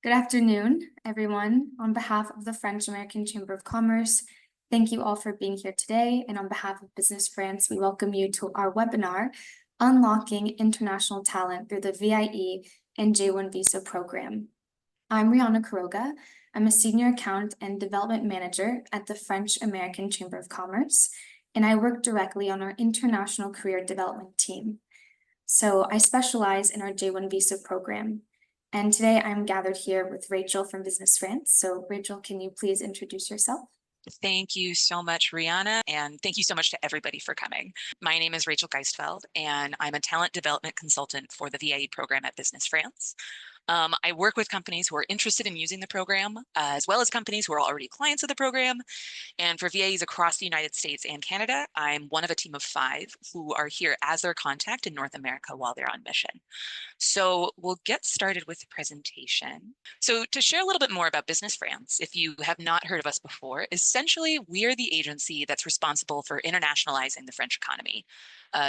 Good afternoon, everyone. On behalf of the French American Chamber of Commerce, thank you all for being here today. And on behalf of Business France, we welcome you to our webinar, Unlocking International Talent Through the V.I.E. and J-1 Visa Program. I'm Rihanna Quiroga. I'm a Senior Account and Development Manager at the French American Chamber of Commerce, and I work directly on our International Career Development team. So I specialize in our J-1 Visa program. And today I'm gathered here with Rachel from Business France. So Rachel, can you please introduce yourself? Thank you so much, Rihanna, and thank you so much to everybody for coming. My name is Rachel Geistfeld, and I'm a talent development consultant for the V.I.E. program at Business France. I work with companies who are interested in using the program, as well as companies who are already clients of the program. And for VAs across the United States and Canada, I'm one of a team of 5 who are here as their contact in North America while they're on mission. So we'll get started with the presentation. So to share a little bit more about Business France, if you have not heard of us before, essentially we are the agency that's responsible for internationalizing the French economy.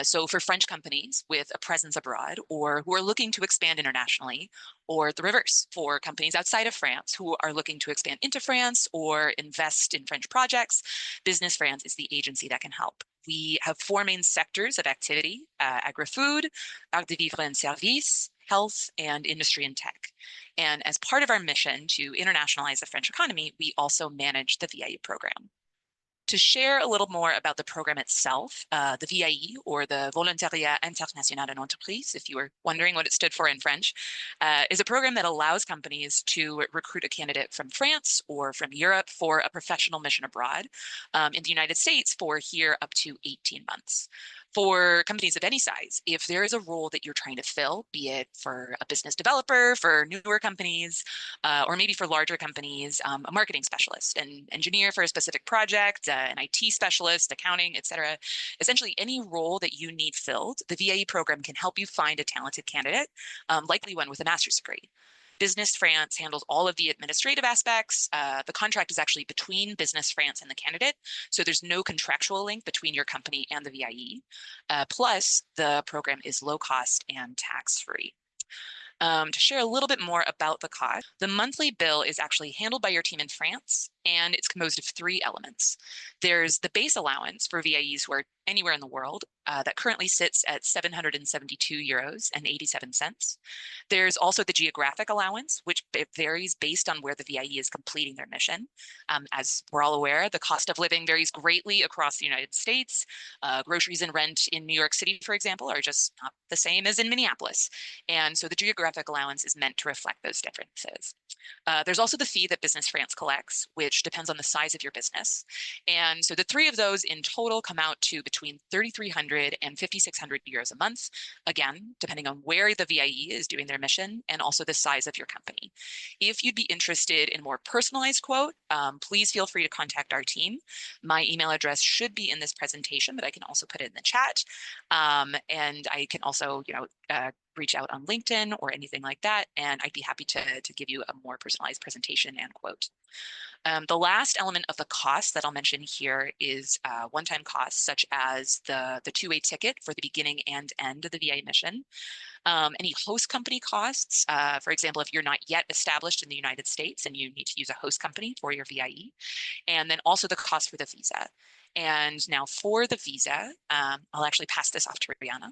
So for French companies with a presence abroad or who are looking to expand internationally, or the reverse for companies outside of France who are looking to expand into France or invest in French projects, Business France is the agency that can help. We have 4 main sectors of activity: agri-food, art de vivre and service, health, and industry and tech. And as part of our mission to internationalize the French economy, we also manage the V.I.E. program. To share a little more about the program itself, the V.I.E., or the Volontariat International en Entreprise, if you were wondering what it stood for in French, is a program that allows companies to recruit a candidate from France or from Europe for a professional mission abroad, in the United States for here up to 18 months. For companies of any size, if there is a role that you're trying to fill, be it for a business developer, for newer companies, or maybe for larger companies, a marketing specialist, an engineer for a specific project, an IT specialist, accounting, etc. Essentially, any role that you need filled, the V.I.E. program can help you find a talented candidate, likely one with a master's degree. Business France handles all of the administrative aspects. The contract is actually between Business France and the candidate, so there's no contractual link between your company and the V.I.E. Plus, the program is low cost and tax-free. To share a little bit more about the cost, the monthly bill is actually handled by your team in France, and it's composed of 3 elements. There's the base allowance for VIEs who are anywhere in the world that currently sits at 772 euros and 87 cents. There's also the geographic allowance, which varies based on where the VIE is completing their mission. As we're all aware, the cost of living varies greatly across the United States. Groceries and rent in New York City, for example, are just not the same as in Minneapolis. And so the geographic allowance is meant to reflect those differences. There's also the fee that Business France collects, which depends on the size of your business. And so the 3 of those in total come out to between 3,300 and 5,600 euros a month, again, depending on where the VIE is doing their mission and also the size of your company. If you'd be interested in a more personalized quote, please feel free to contact our team. My email address should be in this presentation, but I can also put it in the chat. And I can also, reach out on LinkedIn or anything like that, and I'd be happy to give you a more personalized presentation and quote. The last element of the cost that I'll mention here is one-time costs, such as the two-way ticket for the beginning and end of the VA mission. Any host company costs, for example, if you're not yet established in the United States and you need to use a host company for your VIE, and then also the cost for the visa. And now for the visa, I'll actually pass this off to Rihanna.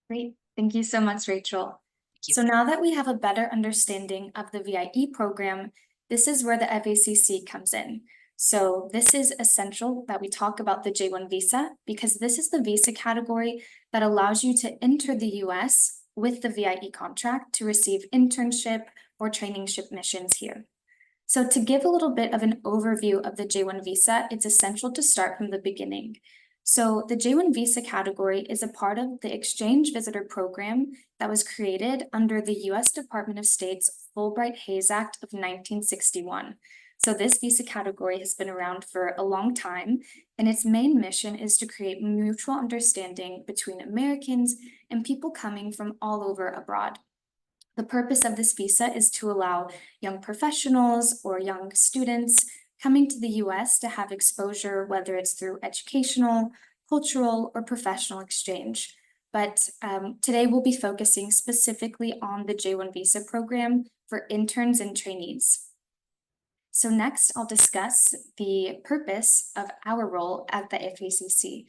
Great. Thank you so much, Rachel. So now that we have a better understanding of the V.I.E. program, this is where the FACC comes in. So this is essential that we talk about the J-1 visa because this is the visa category that allows you to enter the U.S. with the V.I.E. contract to receive internship or traineeship missions here. So to give a little bit of an overview of the J-1 visa, it's essential to start from the beginning. So the J-1 visa category is a part of the exchange visitor program that was created under the U.S. Department of State's Fulbright-Hays Act of 1961. So this visa category has been around for a long time, and its main mission is to create mutual understanding between Americans and people coming from all over abroad. The purpose of this visa is to allow young professionals or young students coming to the U.S. to have exposure, whether it's through educational, cultural, or professional exchange. but today we'll be focusing specifically on the J-1 visa program for interns and trainees. So next, I'll discuss the purpose of our role at the FACC.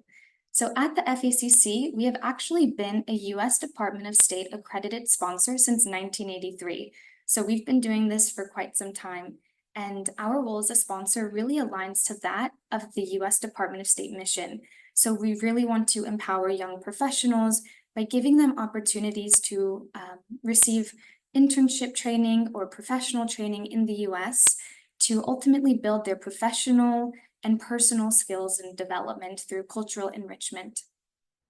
So at the FACC, we have actually been a U.S. Department of State accredited sponsor since 1983. So we've been doing this for quite some time. And our role as a sponsor really aligns to that of the U.S. Department of State mission. So we really want to empower young professionals by giving them opportunities to receive internship training or professional training in the U.S. to ultimately build their professional and personal skills and development through cultural enrichment.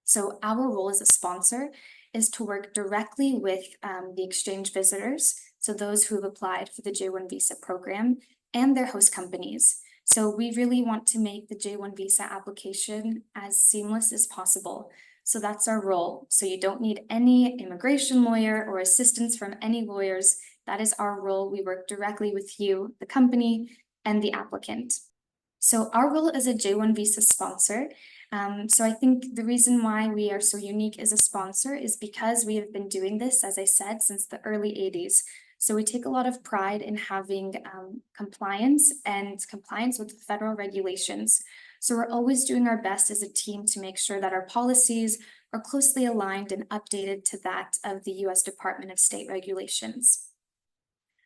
So our role as a sponsor is to work directly with the exchange visitors, so those who have applied for the J-1 visa program, and their host companies. So we really want to make the J-1 visa application as seamless as possible. So that's our role. So you don't need any immigration lawyer or assistance from any lawyers. That is our role. We work directly with you, the company, and the applicant. So our role as a J-1 visa sponsor, so I think the reason why we are so unique as a sponsor is because we have been doing this, as I said, since the early 80s. So we take a lot of pride in having compliance with federal regulations. So we're always doing our best as a team to make sure that our policies are closely aligned and updated to that of the U.S. Department of State regulations.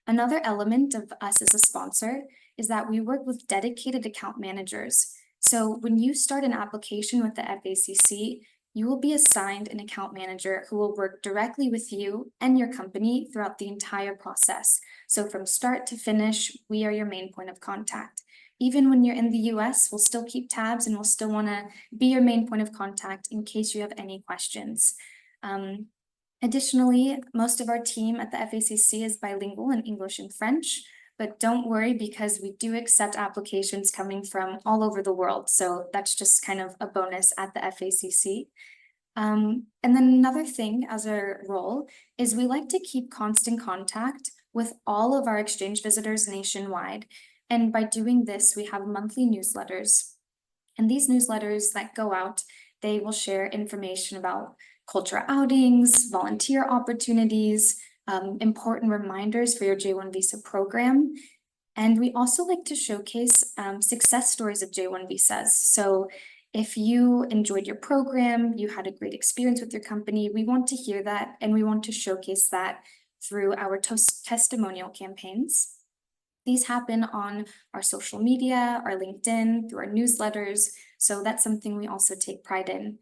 Another element of us as a sponsor is that we work with dedicated account managers. So when you start an application with the FACC, you will be assigned an account manager who will work directly with you and your company throughout the entire process. So from start to finish, we are your main point of contact. Even when you're in the US, we'll still keep tabs and we'll still want to be your main point of contact in case you have any questions. Additionally, most of our team at the FACC is bilingual in English and French, but don't worry because we do accept applications coming from all over the world. So that's just kind of a bonus at the FACC. And then another thing as our role is we like to keep constant contact with all of our exchange visitors nationwide. And by doing this, we have monthly newsletters. And these newsletters that go out, they will share information about cultural outings, volunteer opportunities, important reminders for your J-1 visa program. And we also like to showcase success stories of J-1 visas. So if you enjoyed your program, you had a great experience with your company, we want to hear that and we want to showcase that through our testimonial campaigns. These happen on our social media, our LinkedIn, through our newsletters. So that's something we also take pride in.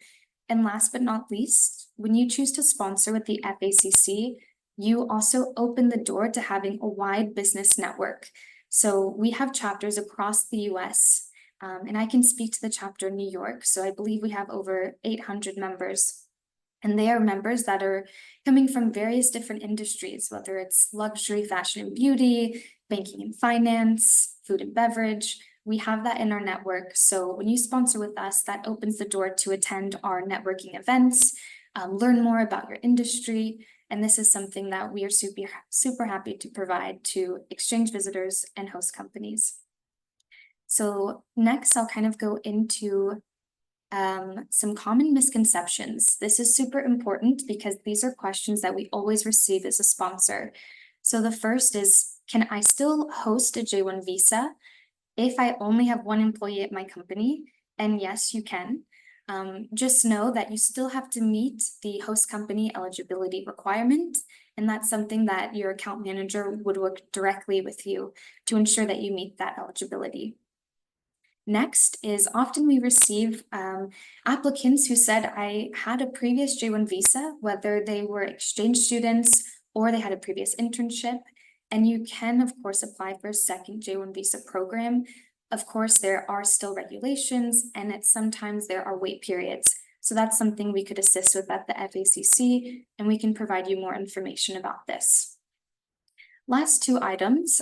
And last but not least, when you choose to sponsor with the FACC, you also open the door to having a wide business network. So we have chapters across the US, and I can speak to the chapter in New York. So I believe we have over 800 members. And they are members that are coming from various different industries, whether it's luxury, fashion and beauty, banking and finance, food and beverage. We have that in our network. So when you sponsor with us, that opens the door to attend our networking events, learn more about your industry. And this is something that we are super happy to provide to exchange visitors and host companies. So next, I'll kind of go into some common misconceptions. This is super important because these are questions that we always receive as a sponsor. So the first is, can I still host a J-1 visa if I only have one employee at my company? And yes, you can. Just know that you still have to meet the host company eligibility requirement. And that's something that your account manager would work directly with you to ensure that you meet that eligibility. Next is often we receive applicants who said, I had a previous J-1 visa, whether they were exchange students or they had a previous internship. And you can, of course, apply for a second J-1 visa program. Of course, there are still regulations and sometimes there are wait periods. So that's something we could assist with at the FACC, and we can provide you more information about this. Last two items,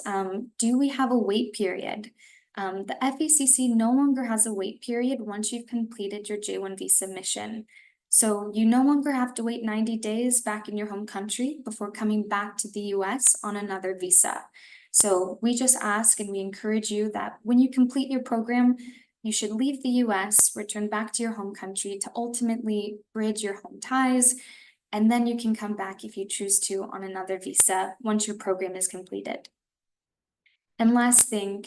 do we have a wait period? The FACC no longer has a wait period once you've completed your J-1 visa mission. So you no longer have to wait 90 days back in your home country before coming back to the US on another visa. So we just ask and we encourage you that when you complete your program, You should leave the US, return back to your home country to ultimately bridge your home ties, and then you can come back if you choose to on another visa once your program is completed. And last thing,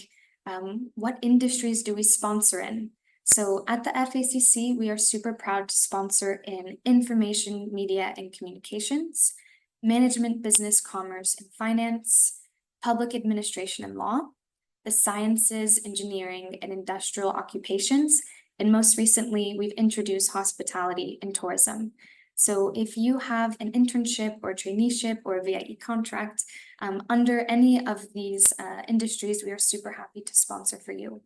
what industries do we sponsor in? So at the FACC, we are super proud to sponsor in information, media, and communications, management, business, commerce, and finance, public administration and law, the sciences, engineering, and industrial occupations, and most recently, we've introduced hospitality and tourism. So if you have an internship or traineeship or a V.I.E contract under any of these industries, we are super happy to sponsor for you.